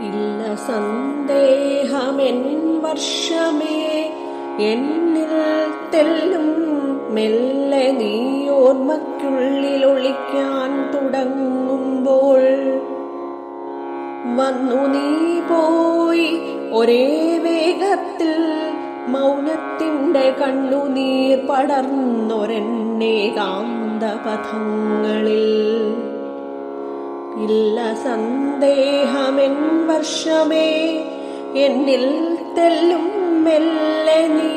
ഇല്ല സന്ദേഹമെൻ വർഷമേ എന്നിൽ തെല്ലും മെല്ലെ നീ ഓർമ്മയ്ക്കുള്ളിൽ ഒളിക്കാൻ തുടങ്ങുമ്പോൾ വന്നു നീ പോയി ഒരേ വേഗത്തിൽ മൗനത്തിൻ്റെ കണ്ണുനീർ പടർന്നൊരെന്നേകാന്തപഥങ്ങളിൽ. ഇല്ല സന്ദേഹമെൻ വർഷമേ എന്നിൽ തെല്ലും മെല്ലെ നീ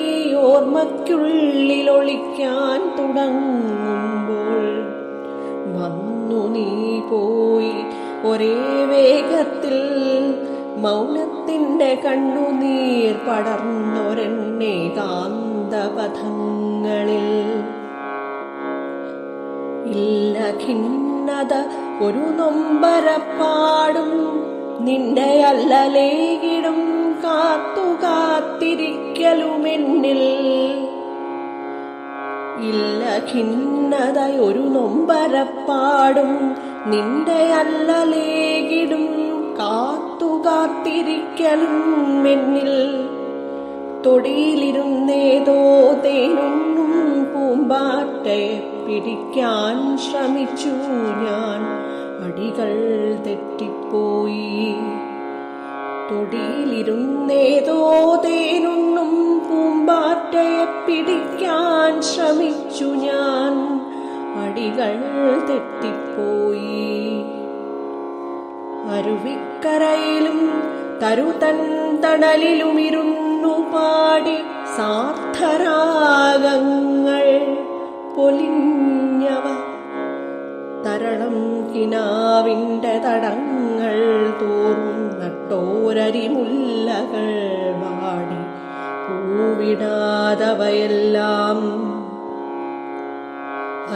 ഓർമ്മയ്ക്കുള്ളിൽ ഒളിക്കാൻ തുടങ്ങുമ്പോൾ വന്നു നീ പോയി ഒരേ വേഗത്തിൽ മൗനത്തിൻ്റെ കണ്ണുനീർ പടർന്നൊരെന്നേകാന്തപഥങ്ങളിൽ. ഇല്ല ഖിന്നത ഒരു നൊമ്പരപ്പാടും നിന്റെ അല്ലലേകിടും കാത്തിരിക്കലുമെന്നിൽ. ഇല്ല ഖിന്നത ഒരു നൊമ്പരപ്പാടും നിന്റെ അല്ലലേകിടും കാത്തിരിക്കലും എന്നിൽ. തൊടിയിലിരുന്നേതോ തേനുണ്ണും പൂമ്പാറ്റയെ പിടിക്കാൻ ശ്രമിച്ചു ഞാൻ, അടികൾ തെറ്റിപ്പോയി. തൊടിയിലിരുന്നേതോ തേനുണ്ണും പൂമ്പാറ്റയെ പിടിക്കാൻ ശ്രമിച്ചു ഞാൻ, അടികൾ തെറ്റിപ്പോയി. അരുവിക്കരയിലും തരുതൻ തണലിലുമിരുന്നു പാടി സാർത്ഥരാഗങ്ങൾ പൊലിഞ്ഞവ. തരളം കിനാവിൻ്റെ തടങ്ങൾ തോറും നട്ടോരരിമുല്ലകൾ വാടി പൂവിടാതവയെല്ലാം.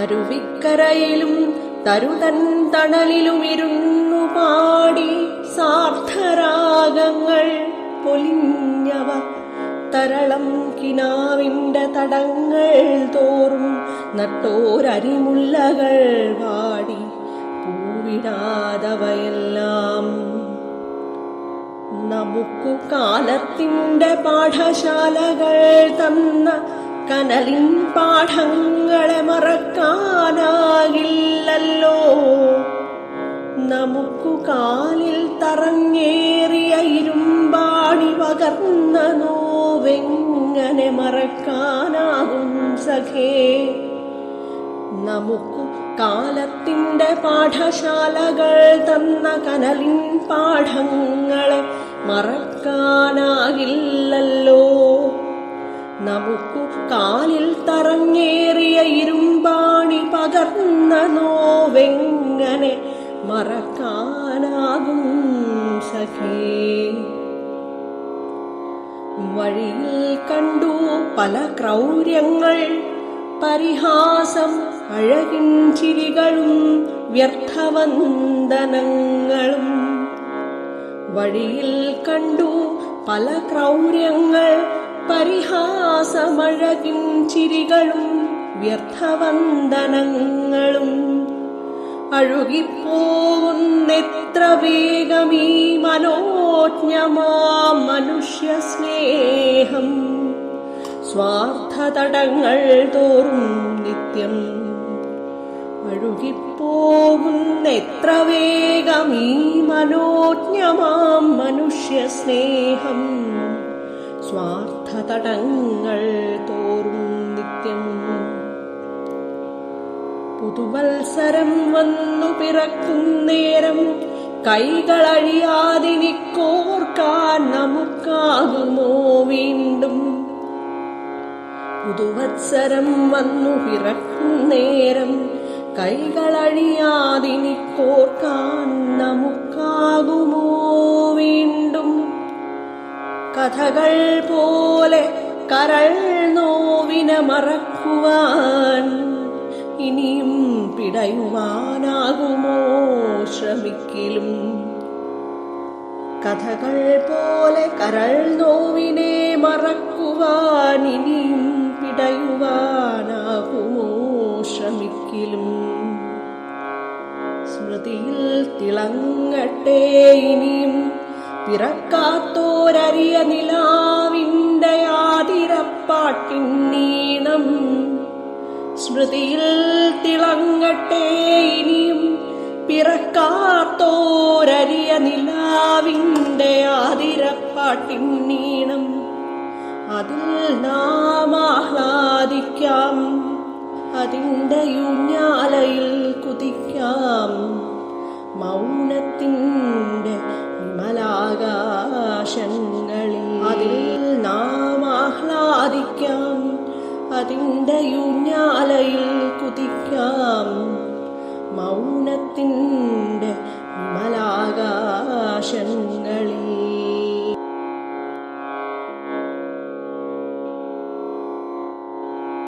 അരുവിക്കരയിലും തരുതൻ തണലിലുമിരുന്നു പാടി സാർത്ഥരാഗങ്ങൾ പൊലിഞ്ഞവ. തരളം കിനാവിൻ്റെ തടങ്ങൾ തോറും നട്ടോരരിമുല്ലകൾ വാടി പൂവിടാതവയെല്ലാം. നമുക്കു കാലത്തിൻ്റെ പാഠശാലകൾ തന്ന കനലിൻ പാഠങ്ങളെ മറക്കാനാകില്ലല്ലോ. നമുക്കു കാലിൽ തറങ്ങേറിയ ഇരുമ്പാണി പകർന്ന നോവെങ്ങനെ മറക്കാനാകും സഖേ. നമുക്കു കാലത്തിൻ്റെ പാഠശാലകൾ തന്ന കനലിൻ പാഠങ്ങളെ മറക്കാനാകില്ലല്ലോ. നമുക്കു കാലിൽ തറങ്ങേറിയ ഇരുമ്പാണി പകർന്ന നോവെങ്ങനെ മറക്കാനാകും സഖേ. വഴിയിൽ കണ്ടു പല ക്രൗര്യങ്ങൾ, പരിഹാസം, അഴകിൻ ചിരികളും വ്യർത്ഥവന്ദനങ്ങളും. വഴിയിൽ കണ്ടു പല ക്രൗര്യങ്ങൾ, പരിഹാസമഴകിൻ ചിരികളും വ്യർത്ഥവന്ദനങ്ങളും. അഴുകിപ്പോകുന്നെത്ര വേഗമീ മനോജ്ഞമാം മനുഷ്യ സ്നേഹം, സ്വാർത്ഥതടങ്ങൾ തോറും നിത്യം. അഴുകിപ്പോകുന്നെത്ര വേഗമീ മനോജ്ഞമാം മനുഷ്യ സ്നേഹം, സ്വാർത്ഥതടങ്ങൾ തോറും നിത്യം. പുതുവത്സരം വന്നു പിറക്കുന്നേരം കൈകളഴിയാതിനിക്കോർക്കാൻ നമുക്കാകുമോ വീണ്ടും. പുതുവത്സരം വന്നു പിറക്കുന്നേരം കൈകളഴിയാതിനിക്കോർക്കാൻ നമുക്കാകുമോ വീണ്ടും. കഥകൾ പോലെ കരൾ നോവിനെ മറക്കുവാൻ ഇനിയും പിടയുവാനാകുമോ ശ്രമിക്കലും. കഥകൾ പോലെ കരൾ നോവിനെ മറക്കുവാൻ ഇനിയും പിടയുവാനാകുമോ ശ്രമിക്കലും. സ്മൃതിയിൽ തിളങ്ങട്ടെ ഇനിയും പിറക്കാത്തോരറിയ നിലാവിൻ്റെ ആതിരപ്പാട്ടിൻ നീണം സ്മൃതിയിൽ തിളങ്ങട്ടെ ഇനിയും. പിറക്കാത്തോരറിയ നിലാവിൻ്റെ ആതിരപ്പാട്ടിൻ നീണം അതിൽ നാം ആഹ്ലാദിക്കാം, അതിൻ്റെ ഊഞ്ഞാലയിൽ കുതിക്കാം. മൗനത്തിൻ്റെ വിമലാകാശങ്ങളിൽ അതിൽ നാം ആഹ്ലാദിക്കാം, അതിൻ്റെ ഊഞ്ഞാലയിൽ കുതിക്കാം. മൗനത്തിൻ്റെ വിമലാകാശങ്ങളിൽ